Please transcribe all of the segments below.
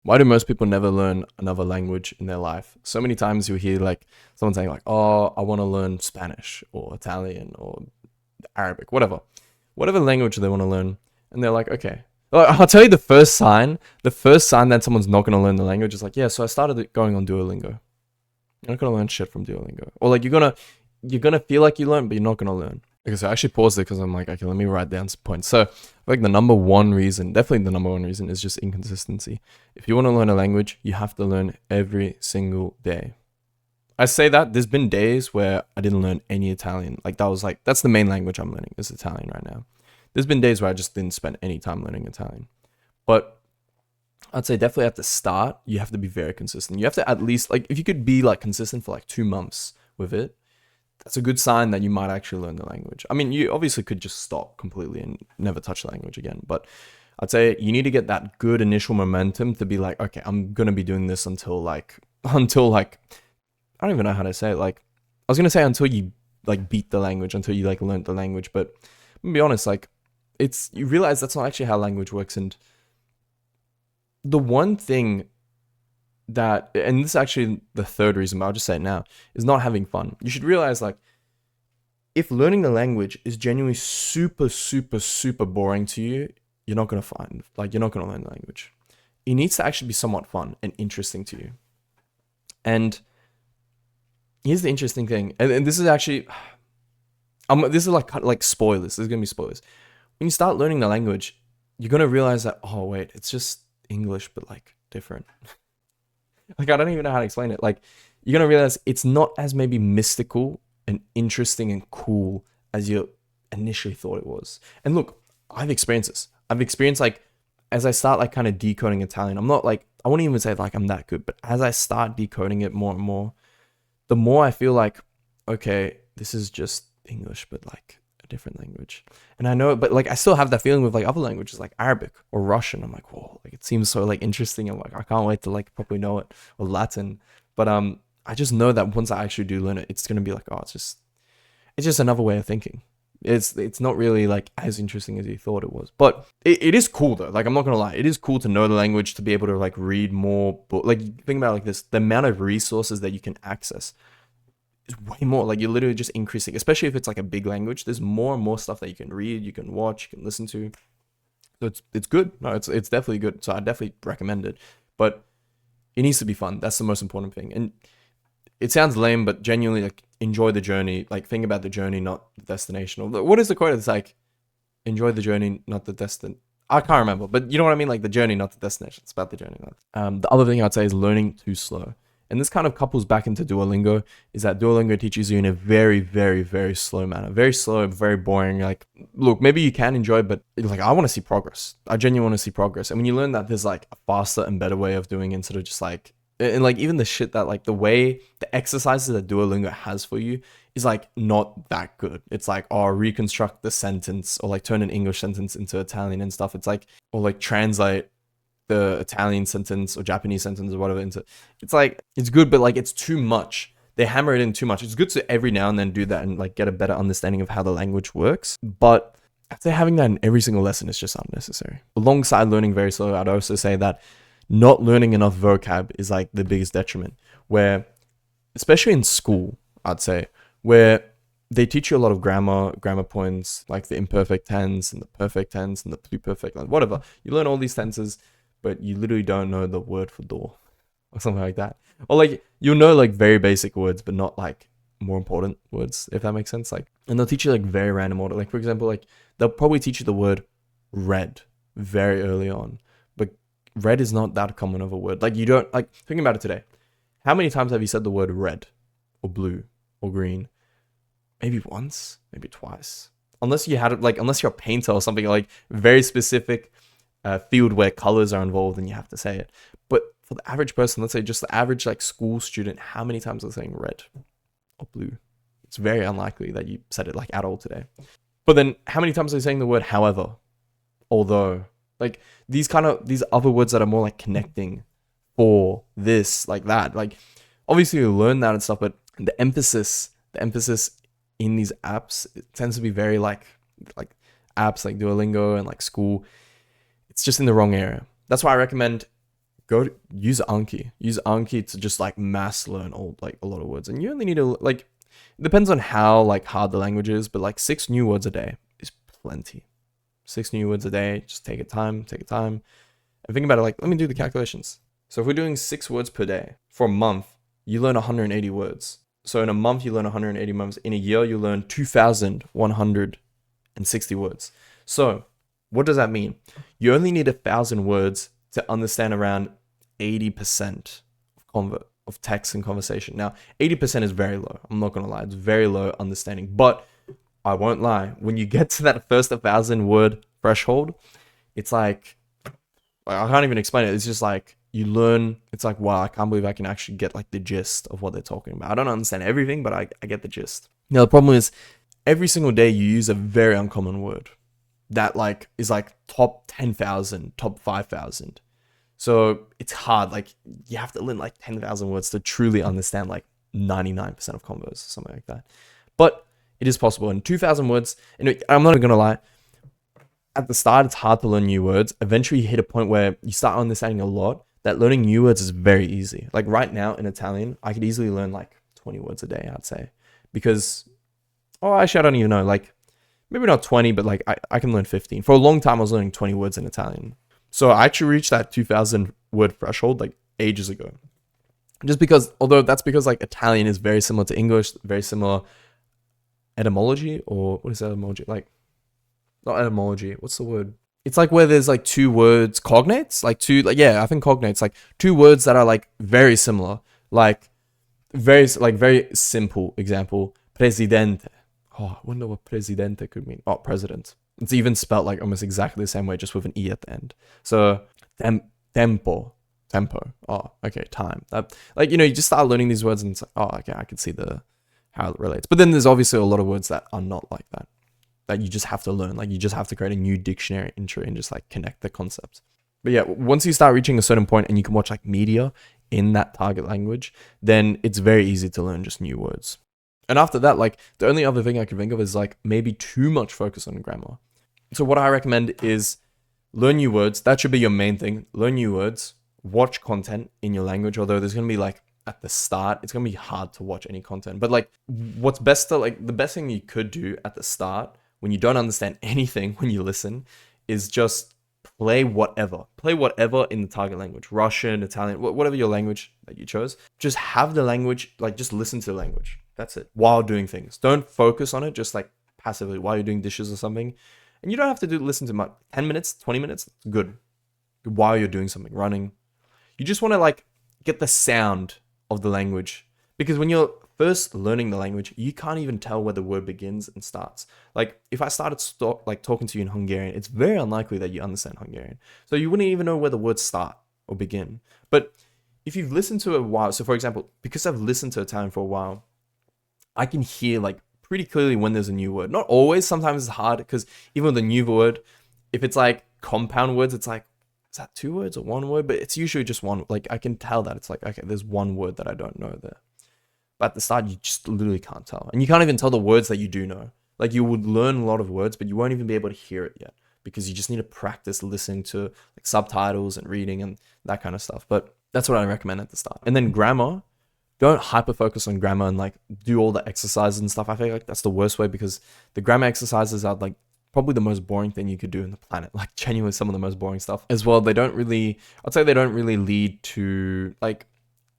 Why do most people never learn another language in their life? So many times you hear like someone saying like, "Oh, I want to learn Spanish or Italian or Arabic, whatever language they want to learn," and they're like, "Okay." Well, I'll tell you the first sign. The first sign that someone's not going to learn the language is like, "Yeah, so I started going on Duolingo." You're not going to learn shit from Duolingo, or like you're gonna feel like you learn, but you're not gonna learn. Okay, so I actually paused it because I'm like, okay, let me write down some points. So, like the number one reason, definitely the number one reason, is just inconsistency. If you want to learn a language, you have to learn every single day. I say that there's been days where I didn't learn any Italian. Like that was like that's the main language I'm learning is Italian right now. There's been days where I just didn't spend any time learning Italian. But I'd say definitely at the start, you have to be very consistent. You have to at least like if you could be like consistent for like 2 months with it, that's a good sign that you might actually learn the language. I mean, you obviously could just stop completely and never touch the language again, but I'd say you need to get that good initial momentum to be like, okay, I'm gonna be doing this until like until like I don't even know how to say it. Like I was gonna say until you like beat the language, until you like learn the language, but I'm gonna be honest, like it's you realize that's not actually how language works. And the one thing that and this is actually the third reason, but I'll just say it now, is not having fun. You should realize like if learning the language is genuinely super, super, super boring to you, you're not gonna learn the language. It needs to actually be somewhat fun and interesting to you. And here's the interesting thing, and this is actually, this is like spoilers. This is gonna be spoilers. When you start learning the language, you're gonna realize that oh wait, it's just English but like different. Like I don't even know how to explain it. Like you're gonna realize it's not as maybe mystical and interesting and cool as you initially thought it was. And look, I've experienced this. I've experienced like as I start like kind of decoding Italian, I'm not like I wouldn't even say like I'm that good, but as I start decoding it more and more, the more I feel like, okay, this is just English, but like a different language. And I know it, but like I still have that feeling with like other languages like Arabic or Russian. I'm like, whoa, like it seems so like interesting. I'm like, I can't wait to like properly know it, or Latin. But I just know that once I actually do learn it, it's gonna be like, oh, it's just another way of thinking. It's not really like as interesting as you thought it was, but it is cool though. Like I'm not gonna lie, it is cool to know the language, to be able to like read more. But like think about it like this: the amount of resources that you can access is way more. Like you're literally just increasing, especially if it's like a big language. There's more and more stuff that you can read, you can watch, you can listen to. So it's good. No, it's definitely good. So I definitely recommend it. But it needs to be fun. That's the most important thing. And it sounds lame, but genuinely like enjoy the journey. Like think about the journey, not the destination. Or what is the quote? It's like enjoy the journey, not the destin. I can't remember, but you know what I mean. Like the journey, not the destination. It's about the journey. The other thing I'd say is learning too slow. And this kind of couples back into Duolingo. Is that Duolingo teaches you in a very, very, very slow manner, very slow, very boring. Like, look, maybe you can enjoy, but like I want to see progress. I genuinely want to see progress. And when you learn that there's like a faster and better way of doing it instead of just like and like even the shit that like the way the exercises that Duolingo has for you is like not that good. It's like, oh, reconstruct the sentence or like turn an English sentence into Italian and stuff. It's like, or like translate the Italian sentence or Japanese sentence or whatever into. It's like it's good, but like it's too much. They hammer it in too much. It's good to every now and then do that and like get a better understanding of how the language works. But after having that in every single lesson is just unnecessary. Alongside learning very slow, I'd also say that not learning enough vocab is like the biggest detriment. Where, especially in school, I'd say, where they teach you a lot of grammar points, like the imperfect tense and the perfect tense and the pluperfect, like whatever. You learn all these tenses, but you literally don't know the word for door or something like that. Or like you'll know like very basic words, but not like more important words, if that makes sense. Like, and they'll teach you like very random order. Like for example, like they'll probably teach you the word red very early on, but red is not that common of a word. Like you don't like thinking about it today. How many times have you said the word red or blue or green? Maybe once, maybe twice. Unless you had it like, unless you're a painter or something like very specific field where colors are involved and you have to say it. But for the average person, let's say just the average like school student, how many times are saying red or blue? It's very unlikely that you said it like at all today. But then how many times are you saying the word however, although? Like these other words that are more like connecting for this, like that. Like obviously you learn that and stuff, but the emphasis in these apps, it tends to be very like apps like Duolingo and like school. It's just in the wrong area. That's why I recommend use Anki. Use Anki to just like mass learn all like a lot of words. And you only need to like, it depends on how like hard the language is, but like 6 new words a day is plenty. 6 new words a day, just take it time. And think about it like, let me do the calculations. So if we're doing 6 words per day for a month, you learn 180 words. So in a month, you learn 180 months. In a year, you learn 2,160 words. So what does that mean? You only need 1,000 words to understand around 80% of text and conversation. Now, 80% is very low. I'm not going to lie. It's very low understanding. But I won't lie. When you get to that first 1,000 word threshold, it's like, I can't even explain it. It's just like, you learn, it's like, wow, I can't believe I can actually get like the gist of what they're talking about. I don't understand everything, but I get the gist. Now, the problem is every single day you use a very uncommon word that like is like top 10,000, top 5,000. So it's hard. Like you have to learn like 10,000 words to truly understand like 99% of convos or something like that. But it is possible. In 2,000 words, and I'm not going to lie, at the start, it's hard to learn new words. Eventually you hit a point where you start understanding a lot, that learning new words is very easy. Like right now in Italian, I could easily learn like 20 words a day, I'd say. Because, actually, I don't even know. Like, maybe not 20, but like I can learn 15. For a long time, I was learning 20 words in Italian. So I actually reached that 2,000 word threshold like ages ago. Just because, although that's because like Italian is very similar to English, very similar etymology, or what is etymology? Like, not etymology. What's the word? It's like where there's like 2 words, cognates, I think cognates, like 2 words that are like very similar, like very simple example, presidente. I wonder what presidente could mean. President. It's even spelled like almost exactly the same way, just with an E at the end. So, tempo. Okay, time. That, like, you just start learning these words and it's like, okay, I can see how it relates. But then there's obviously a lot of words that are not like that you just have to learn. Like you just have to create a new dictionary entry and just like connect the concepts. But yeah, once you start reaching a certain point and you can watch like media in that target language, then it's very easy to learn just new words. And after that, like the only other thing I can think of is like maybe too much focus on grammar. So what I recommend is learn new words. That should be your main thing. Learn new words, watch content in your language, although there's going to be like at the start, it's going to be hard to watch any content. But like what's best to like the best thing you could do at the start when you don't understand anything when you listen is just play whatever in the target language, Russian, Italian, whatever your language that you chose. Just have the language, like just listen to the language. That's it. While doing things. Don't focus on it just like passively while you're doing dishes or something. And you don't have to listen to much. 10 minutes, 20 minutes, good. While you're doing something, running. You just want to like get the sound of the language. Because when you're first learning the language, you can't even tell where the word begins and starts. Like if I started talking to you in Hungarian, it's very unlikely that you understand Hungarian. So you wouldn't even know where the words start or begin. But if you've listened to it a while, so for example, because I've listened to Italian for a while, I can hear like pretty clearly when there's a new word. Not always, sometimes it's hard because even with a new word, if it's like compound words, it's like, is that 2 words or 1 word? But it's usually just one. Like I can tell that it's like, okay, there's 1 word that I don't know there. But at the start, you just literally can't tell. And you can't even tell the words that you do know. Like you would learn a lot of words, but you won't even be able to hear it yet because you just need to practice listening to like subtitles and reading and that kind of stuff. But that's what I recommend at the start. And then grammar, don't hyper focus on grammar and like do all the exercises and stuff. I feel like that's the worst way because the grammar exercises are like probably the most boring thing you could do in the planet. Like genuinely some of the most boring stuff as well. I'd say they don't really lead to like,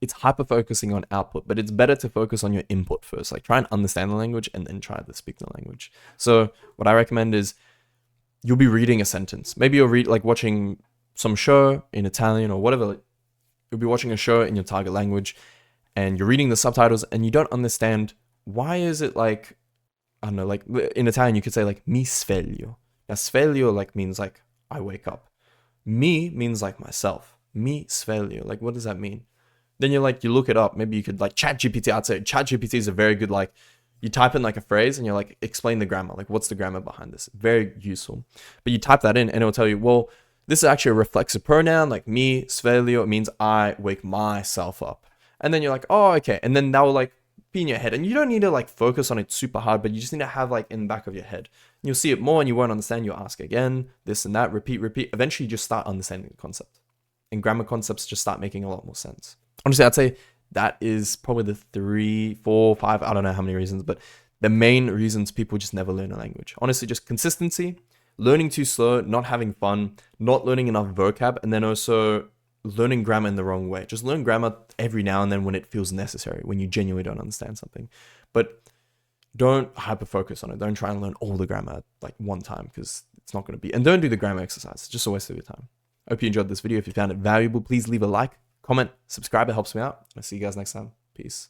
it's hyper focusing on output, but it's better to focus on your input first. Like try and understand the language and then try to speak the language. So what I recommend is you'll be reading a sentence. Maybe you'll read like watching some show in Italian or whatever. You'll be watching a show in your target language and you're reading the subtitles and you don't understand why is it like, I don't know, like in Italian, you could say like mi sveglio. Now sveglio like means like I wake up. Mi means like myself. Mi sveglio. Like what does that mean? Then you look it up. Maybe you could like ChatGPT. I'd say ChatGPT is a very good, like, you type in like a phrase and you're like, explain the grammar. Like, what's the grammar behind this? Very useful. But you type that in and it'll tell you, well, this is actually a reflexive pronoun, like mi sveglio. It means I wake myself up. And then you're like, oh, okay. And then that will like be in your head. And you don't need to like focus on it super hard, but you just need to have like in the back of your head. And you'll see it more and you won't understand. You'll ask again, this and that, repeat. Eventually you just start understanding the concept. and grammar concepts just start making a lot more sense. Honestly, I'd say that is probably the 3, 4, 5, I don't know how many reasons, but the main reasons people just never learn a language. Honestly, just consistency, learning too slow, not having fun, not learning enough vocab, and then also learning grammar in the wrong way. Just learn grammar every now and then when it feels necessary, when you genuinely don't understand something. But don't hyper focus on it. Don't try and learn all the grammar at like one time, because it's not going to be. And don't do the grammar exercise. It's just a waste of your time. I hope you enjoyed this video. If you found it valuable, please leave a like, comment, subscribe. It helps me out. I'll see you guys next time. Peace.